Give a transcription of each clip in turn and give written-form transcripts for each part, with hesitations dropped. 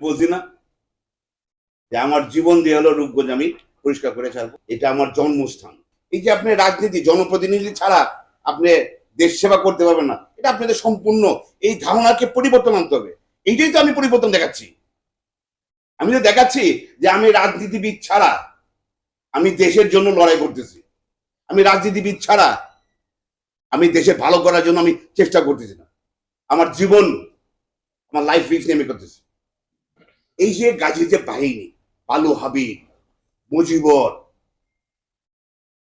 বলছি না যে আমার জীবন দিয়ে হলো রূপগঞ্জ আমি পরিষ্কার করে ছাড়বো। এটা আমার জন্মস্থান। এই যে আপনি রাজনীতি, জনপ্রতিনিধি ছাড়া আপনি দেশ সেবা করতে পারবেন না, এটা আপনাদের সম্পূর্ণ এই ধারণাকে পরিবর্তন আনতে হবে। এইটাই তো আমি পরিবর্তন দেখাচ্ছি। আমি তো দেখাচ্ছি যে আমি রাজনীতিবিদ ছাড়া আমি দেশের জন্য লড়াই করতেছি। আমি রাজনীতিবিদ ছাড়া আমি দেশের ভালো করার জন্য আমি চেষ্টা করতেছি না। আমার জীবন, আমার লাইফ রিস্ক নিয়ে আমি করতেছি। এই যে গাজী যে বাহিনী, পালু হাবিব, মুজিবর,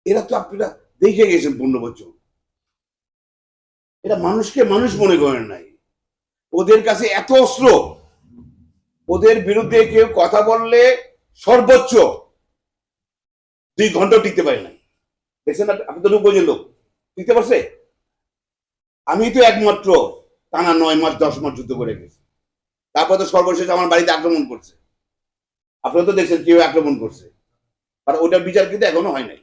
এরা তো আপনারা দেখে গেছেন 15 বছর। এরা মানুষকে মানুষ মনে করেন নাই। ওদের কাছে এত অস্ত্র, ওদের বিরুদ্ধে কেউ কথা বললে সর্বোচ্চ 2 ঘন্টা টিকতে পারে না। দেখছেন আপনি তো রূপগঞ্জের লোক, টিকতে পারছে? আমি তো একমাত্র টানা 9 মাস 10 মাস যুদ্ধ করে গেছি। তারপর তো সর্বশেষ আমার বাড়িতে আক্রমণ করছে। আপনারা তো দেখছেন কেউ আক্রমণ করছে, আর ওটার বিচার কিন্তু এখনো হয় নাই।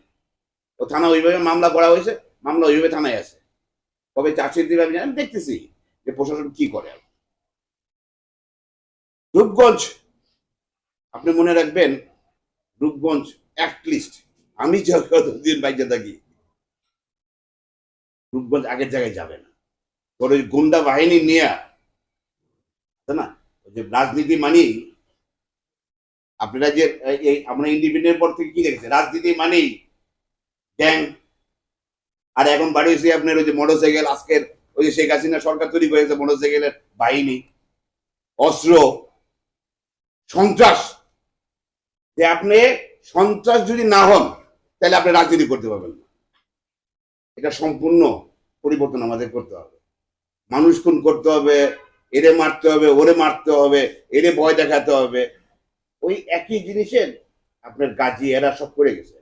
ও থানা ওইভাবে মামলা করা হয়েছে, মামলা ওইভাবে থানায় আছে। তবে চার্জশিট দিবে আমি দেখতেছি যে প্রশাসন কি করে। রূপগঞ্জ আপনি মনে রাখবেন, রূপগঞ্জ অ্যাটলিস্ট আমি যতদিন বাইরে থাকি, রূপগঞ্জ আগের জায়গায় যাবে না। তোর ওই গুন্ডা বাহিনী নিয়ে না, ওই যে রাজনীতি মানেই আপনারা যে আমরা ইন্ডিপেন্ডেন্ট পর থেকে কি দেখেছি, রাজনীতি মানেই গ্যাং। আর এখন বাড়ি হয়েছে আপনার ওই যে মোটরসাইকেল, আজকের ওই যে শেখ হাসিনা সরকার তৈরি করেছে মোটরসাইকেলের বাহিনী, অস্ত্র, সন্ত্রাস। যে আপনি সন্ত্রাস যদি না হন তাহলে আপনি রাজনীতি করতে পারবেন না। এটা সম্পূর্ণ পরিবর্তন আমাদের করতে হবে। মানুষ খুন করতে হবে, এরে মারতে হবে, ওরে মারতে হবে, এরে ভয় দেখাতে হবে, ওই একই জিনিসের আপনার গাজী এরা সব করে গেছে।